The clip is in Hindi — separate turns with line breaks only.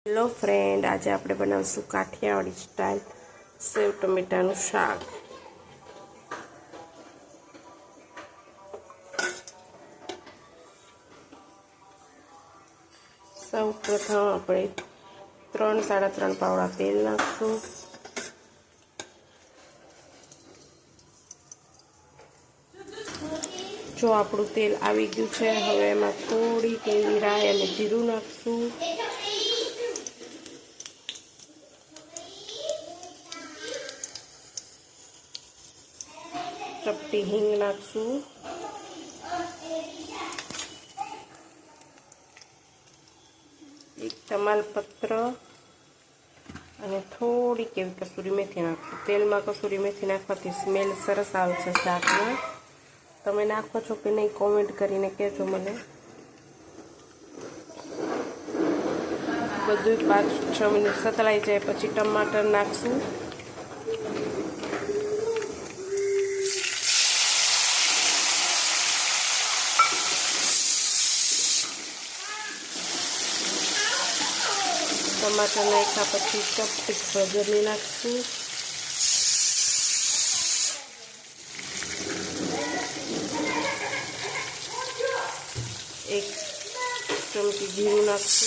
हेलो फ्रेंड, आज आप बनावशु काठियावाड़ी स्टाइल सेव टमेटाનું શાક। સૌ પ્રથમ આપણે 3-3.5 પાવડા તેલ નાખશું। જો આપણું તેલ આવી ગયું છે, હવે એમાં થોડી કેવી રાઈ અને જીરું નાખશું। चपटी हींग नाखशू, एक तमालपत्र अने थोड़ी केवी कसूरी मेथी नाखशू। तेल में कसूरी मेथी नाखवाथी स्मेल सरस आवे छे शाक में। तमे नाखो छो कि नहीं कॉमेंट करीने कहेजो मने। बधुं 5-6 मिनिट सतळाई जाए पछी टमाटर नाखशू। टमाटर नाख्या पछी चपटी भजनी नाखशू। एक चमची जीरु नाखशू।